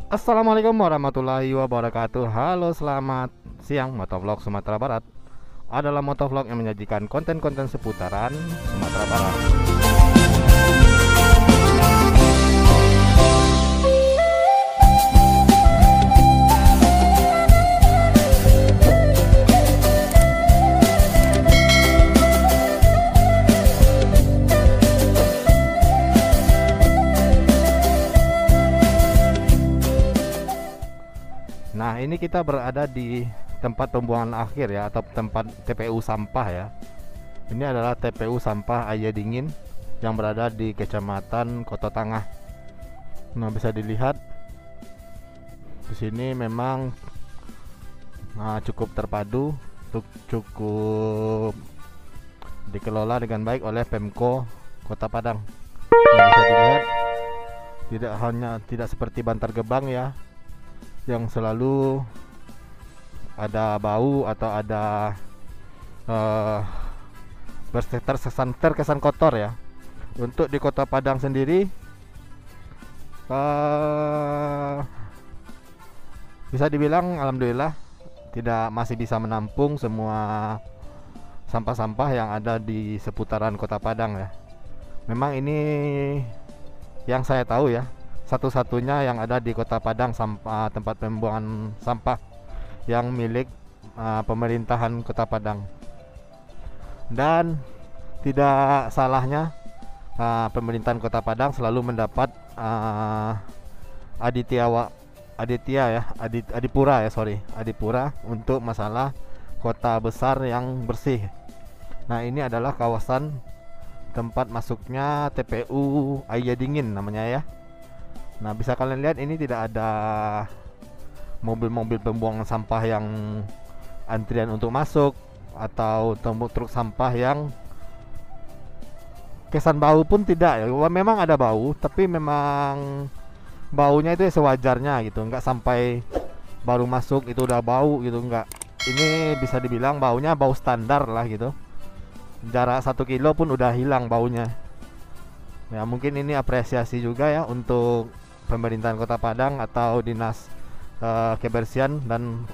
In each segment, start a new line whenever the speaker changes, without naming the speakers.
Assalamualaikum warahmatullahi wabarakatuh. Halo, selamat siang. Motovlog Sumatera Barat adalah motovlog yang menyajikan konten-konten seputaran Sumatera Barat. Nah, ini kita berada di tempat pembuangan akhir ya, atau tempat TPU sampah ya. Ini adalah TPU sampah Aye Dingin yang berada di Kecamatan Kota Tangah. Nah, bisa dilihat di sini memang cukup terpadu, cukup dikelola dengan baik oleh Pemko Kota Padang. Nah, bisa dilihat tidak seperti Bantar Gebang ya, yang selalu ada bau atau ada terkesan kotor ya. Untuk di Kota Padang sendiri bisa dibilang alhamdulillah masih bisa menampung semua sampah-sampah yang ada di seputaran Kota Padang ya. Memang ini yang saya tahu ya, satu-satunya yang ada di Kota Padang tempat pembuangan sampah yang milik pemerintahan Kota Padang. Dan tidak salahnya pemerintahan Kota Padang selalu mendapat Adipura untuk masalah kota besar yang bersih. Nah, ini adalah kawasan tempat masuknya TPU Aye Dingin namanya ya. Nah, bisa kalian lihat ini tidak ada mobil-mobil pembuangan sampah yang antrian untuk masuk, atau truk sampah yang kesan bau pun tidak ya. Memang ada bau, tapi memang baunya itu sewajarnya gitu, nggak sampai baru masuk itu udah bau gitu, nggak. Ini bisa dibilang baunya bau standar lah gitu, jarak 1 kilo pun udah hilang baunya ya. Mungkin ini apresiasi juga ya untuk pemerintahan Kota Padang atau dinas kebersihan dan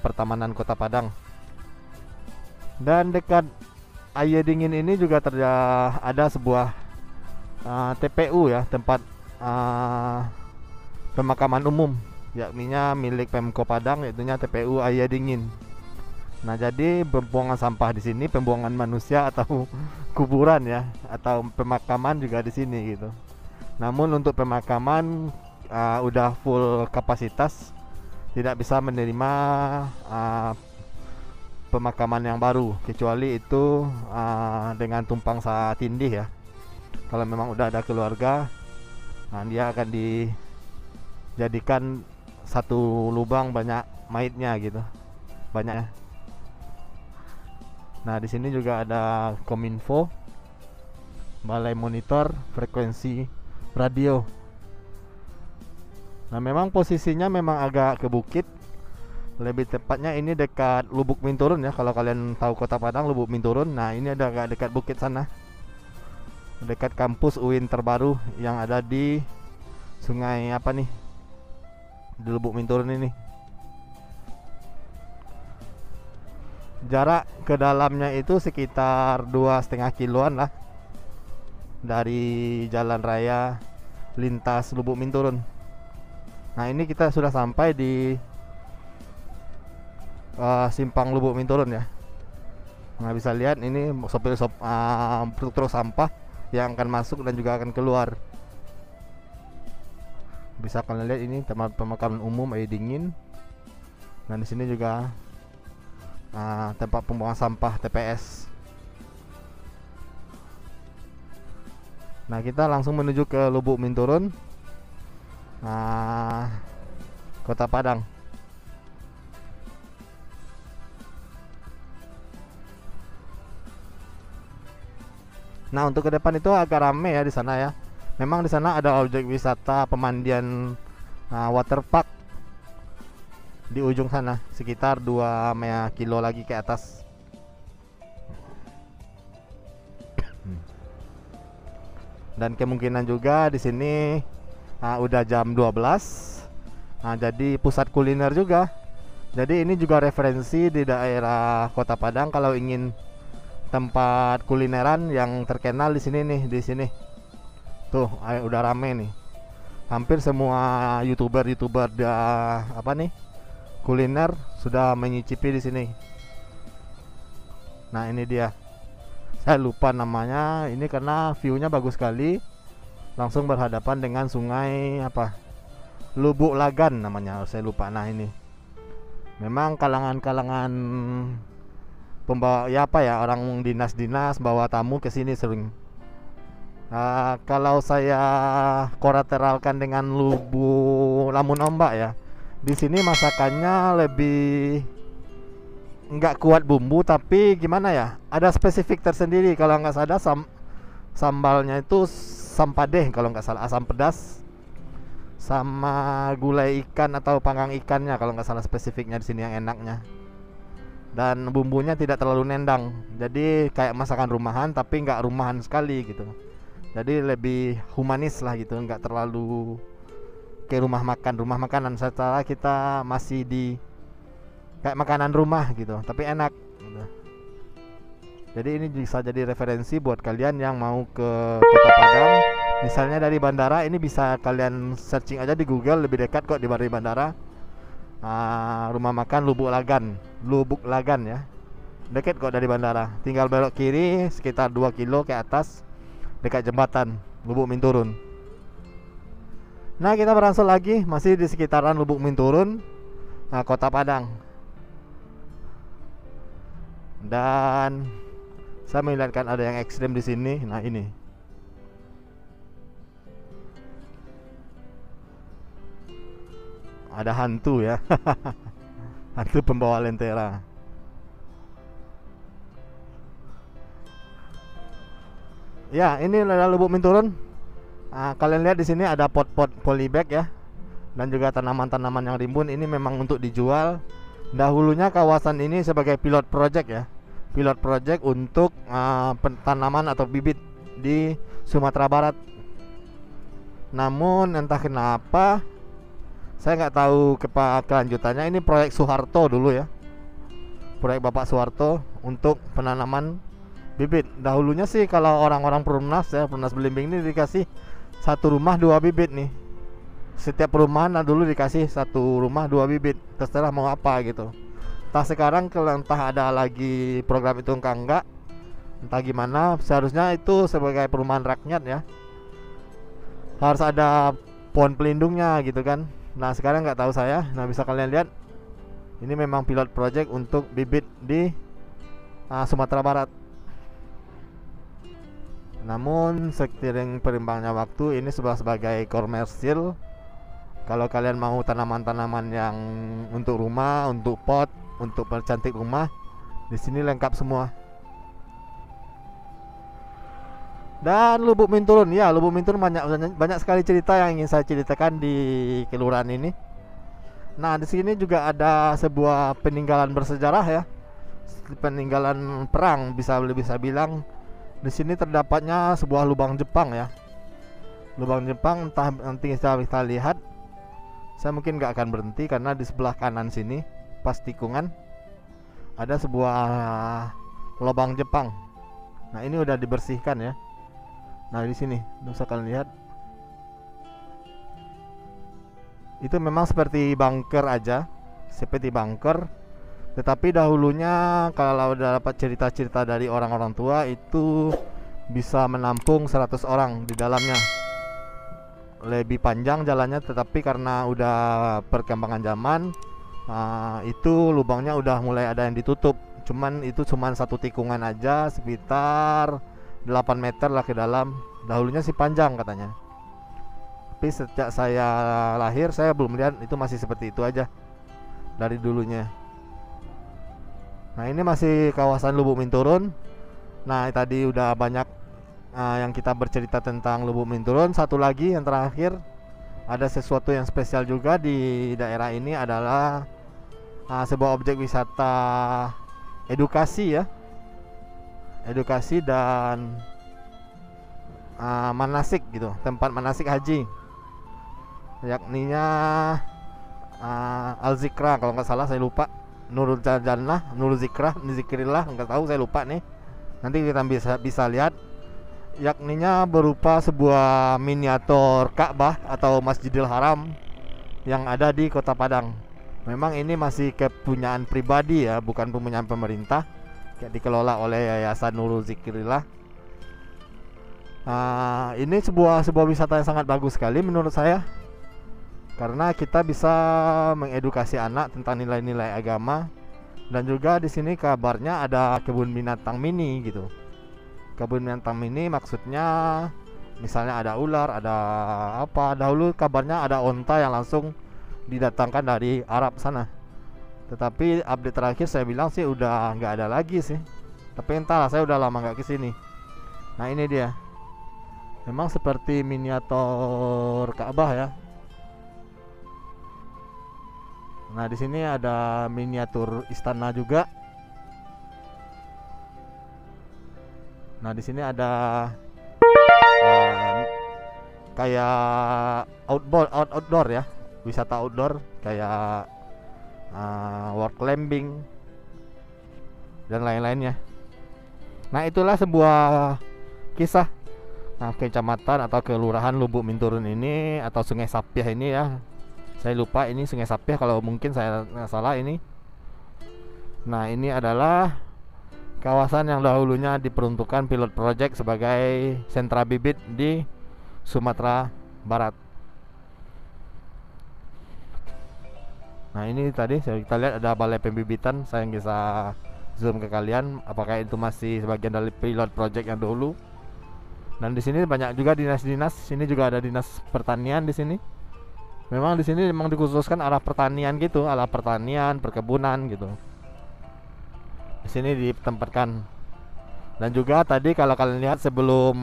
pertamanan Kota Padang. Dan dekat Aye Dingin ini juga ada sebuah TPU ya, tempat pemakaman umum, yakninya milik Pemko Padang, yaitunya TPU Aye Dingin. Nah, jadi pembuangan sampah di sini, pembuangan manusia atau kuburan ya, atau pemakaman juga di sini gitu. Namun untuk pemakaman udah full kapasitas, tidak bisa menerima pemakaman yang baru, kecuali itu dengan tumpang tindih ya. Kalau memang udah ada keluarga, nah dia akan dijadikan satu lubang banyak maitnya gitu, banyak ya. Nah, di sini juga ada Kominfo, Balai Monitor Frekuensi Radio. Nah, memang posisinya memang agak ke bukit. Lebih tepatnya ini dekat Lubuk Minturun ya. Kalau kalian tahu Kota Padang, Lubuk Minturun. Nah, ini ada agak dekat bukit sana, dekat kampus UIN terbaru yang ada di sungai apa nih, di Lubuk Minturun ini. Jarak ke dalamnya itu sekitar 2,5 kiloan lah dari jalan raya lintas Lubuk Minturun. Nah, ini kita sudah sampai di simpang Lubuk Minturun ya. Nah, bisa lihat ini truk sampah yang akan masuk dan juga akan keluar. Bisa kalian lihat ini tempat pemakaman umum Aye Dingin. Nah, di sini juga tempat pembuangan sampah TPS. Nah, kita langsung menuju ke Lubuk Minturun, Kota Padang. Nah, untuk ke depan itu agak rame ya di sana ya. Memang di sana ada objek wisata pemandian waterpark di ujung sana, sekitar 2 kilo lagi ke atas. Dan kemungkinan juga di sini udah jam 12 Nah, jadi pusat kuliner juga. Jadi ini juga referensi di daerah Kota Padang kalau ingin tempat kulineran yang terkenal di sini nih, di sini. Tuh, udah rame nih. Hampir semua YouTuber apa nih? Kuliner sudah menyicipi di sini. Nah, ini dia. Saya lupa namanya. Ini karena view-nya bagus sekali. Langsung berhadapan dengan sungai apa? Lubuk Lagan namanya. Saya lupa. Nah, ini. Memang kalangan-kalangan pembawa ya apa ya, orang dinas-dinas bawa tamu ke sini sering. Kalau saya kolateralkan dengan Lubuk Lamun Ombak ya. Di sini masakannya lebih nggak kuat bumbu, tapi gimana ya, ada spesifik tersendiri. Kalau nggak salah sambalnya itu sampadeh kalau nggak salah, asam pedas sama gulai ikan atau panggang ikannya kalau nggak salah spesifiknya di sini yang enaknya. Dan bumbunya tidak terlalu nendang, jadi kayak masakan rumahan tapi nggak rumahan sekali gitu. Jadi lebih humanis lah gitu, nggak terlalu kayak rumah makanan secara kita masih di kayak makanan rumah gitu, tapi enak gitu. Jadi ini bisa jadi referensi buat kalian yang mau ke Kota Padang. Misalnya dari bandara, ini bisa kalian searching aja di Google, lebih dekat kok dari bandara. Rumah makan Lubuk Lagan ya, dekat kok dari bandara. Tinggal belok kiri sekitar 2 kilo ke atas, dekat jembatan Lubuk Minturun. Nah, kita berangsur lagi masih di sekitaran Lubuk Minturun, Kota Padang. Dan saya melihatkan ada yang ekstrim di sini. Nah, ini ada hantu ya. Hantu pembawa lentera. Ya, ini adalah Lubuk Minturun. Kalian lihat di sini ada pot-pot polybag ya, dan juga tanaman-tanaman yang rimbun. Ini memang untuk dijual. Dahulunya kawasan ini sebagai pilot project ya, pilot project untuk tanaman atau bibit di Sumatera Barat. Namun entah kenapa, saya nggak tahu kelanjutannya. Ini proyek Soeharto dulu ya, proyek Bapak Soeharto untuk penanaman bibit. Dahulunya sih kalau orang-orang Perumnas ya, Perumnas Belimbing ini dikasih satu rumah 2 bibit nih. Setiap perumahan dulu dikasih satu rumah 2 bibit, terserah mau apa gitu. Entah sekarang entah ada lagi program itu enggak, entah gimana. Seharusnya itu sebagai perumahan rakyat ya, harus ada pohon pelindungnya gitu kan. Nah, sekarang nggak tahu saya. Nah, bisa kalian lihat, ini memang pilot project untuk bibit di Sumatera Barat. Namun seiring perimbangnya waktu, ini sebagai komersil. Kalau kalian mau tanaman-tanaman yang untuk rumah, untuk pot, untuk percantik rumah, di sini lengkap semua. Dan Lubuk Minturun ya, Lubuk Minturun banyak sekali cerita yang ingin saya ceritakan di kelurahan ini. Nah, di sini juga ada sebuah peninggalan bersejarah ya, peninggalan perang bisa bilang. Di sini terdapatnya sebuah lubang Jepang ya, lubang Jepang. Entah nanti kita lihat. Saya mungkin nggak akan berhenti karena di sebelah kanan sini pas tikungan ada sebuah lubang Jepang. Nah, ini udah dibersihkan ya. Nah, di sini bisa kalian lihat, itu memang seperti bunker aja, seperti bunker. Tetapi dahulunya kalau udah dapat cerita-cerita dari orang-orang tua, itu bisa menampung 100 orang di dalamnya. Lebih panjang jalannya, tetapi karena udah perkembangan zaman, itu lubangnya udah mulai ada yang ditutup. Cuman itu cuman satu tikungan aja, sekitar 8 meter lah ke dalam. Dahulunya sih panjang katanya, tapi sejak saya lahir saya belum lihat itu masih seperti itu aja dari dulunya. Nah, ini masih kawasan Lubuk Minturun. Nah, tadi udah banyak yang kita bercerita tentang Lubuk Minturun. Satu lagi yang terakhir, ada sesuatu yang spesial juga di daerah ini, adalah sebuah objek wisata edukasi ya, edukasi dan manasik gitu, tempat manasik haji, yakninya Al-Zikra kalau nggak salah, saya lupa. Nurul Jannah, Nurul Zikrah, Zikrillah, nggak tahu, saya lupa nih. Nanti kita bisa lihat, yakninya berupa sebuah miniatur Ka'bah atau Masjidil Haram yang ada di Kota Padang. Memang ini masih kepunyaan pribadi ya, bukan kepunyaan pemerintah, kayak dikelola oleh Yayasan Nurul Zikrillah. Ini sebuah wisata yang sangat bagus sekali menurut saya, karena kita bisa mengedukasi anak tentang nilai-nilai agama. Dan juga di sini kabarnya ada kebun binatang mini gitu. Kebun binatang mini maksudnya misalnya ada ular, ada apa. Dahulu kabarnya ada onta yang langsung didatangkan dari Arab sana. Tetapi update terakhir saya bilang sih udah nggak ada lagi sih. Tapi entahlah, saya udah lama nggak kesini. Nah ini dia. Memang seperti miniatur Ka'bah ya. Nah di sini ada miniatur istana juga. Nah di sini ada kayak outdoor ya, wisata outdoor kayak rock climbing dan lain-lainnya. Nah itulah sebuah kisah kecamatan atau kelurahan Lubuk Minturun ini, atau Sungai Sapiah ini ya. Saya lupa ini Sungai Sapiah kalau mungkin saya nggak salah ini. Nah ini adalah kawasan yang dahulunya diperuntukkan pilot project sebagai sentra bibit di Sumatera Barat. Nah ini tadi kita lihat ada balai pembibitan. Saya bisa zoom ke kalian, apakah itu masih sebagian dari pilot project yang dahulu. Dan di sini banyak juga dinas-dinas. Sini juga ada dinas pertanian di sini. Memang di sini memang dikhususkan arah pertanian gitu, arah pertanian, perkebunan gitu. Di sini ditempatkan. Dan juga tadi kalau kalian lihat sebelum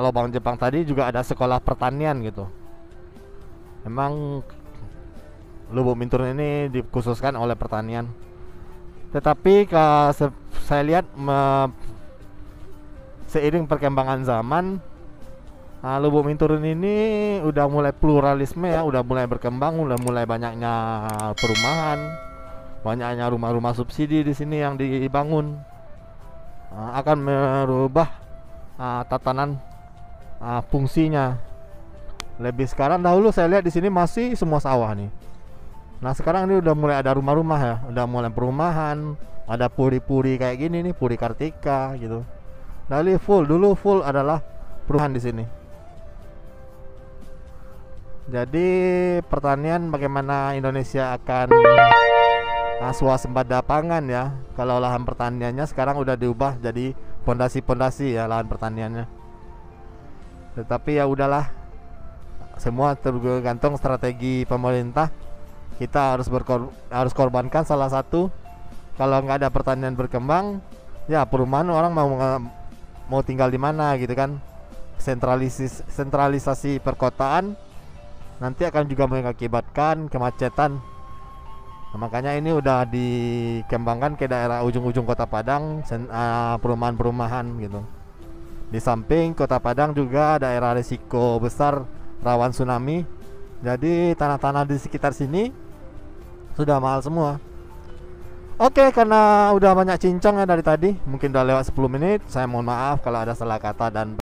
lubang Jepang tadi juga ada sekolah pertanian gitu. Memang Lubuk Minturun ini dikhususkan oleh pertanian. Tetapi saya lihat seiring perkembangan zaman, Lubuk Minturun ini udah mulai pluralisme ya, udah mulai berkembang, udah mulai banyaknya perumahan, banyaknya rumah-rumah subsidi di sini yang dibangun. Akan merubah tatanan fungsinya. Lebih sekarang, dahulu saya lihat di sini masih semua sawah nih. Nah sekarang ini udah mulai ada rumah-rumah ya, udah mulai perumahan, ada puri-puri kayak gini nih, Puri Kartika gitu. Dulu full adalah perumahan di sini. Jadi pertanian, bagaimana Indonesia akan swasembada pangan ya, kalau lahan pertaniannya sekarang udah diubah jadi pondasi-pondasi ya lahan pertaniannya. Tetapi ya udahlah, semua tergantung strategi pemerintah. Kita harus korbankan salah satu. Kalau nggak ada pertanian berkembang, ya perumahan orang mau tinggal di mana gitu kan. Sentralisasi perkotaan nanti akan juga mengakibatkan kemacetan. Nah, makanya ini udah dikembangkan ke daerah ujung-ujung Kota Padang, perumahan-perumahan gitu. Di samping Kota Padang juga daerah risiko besar rawan tsunami. Jadi tanah-tanah di sekitar sini sudah mahal semua. Oke, karena udah banyak cincang ya dari tadi, mungkin udah lewat 10 menit. Saya mohon maaf kalau ada salah kata dan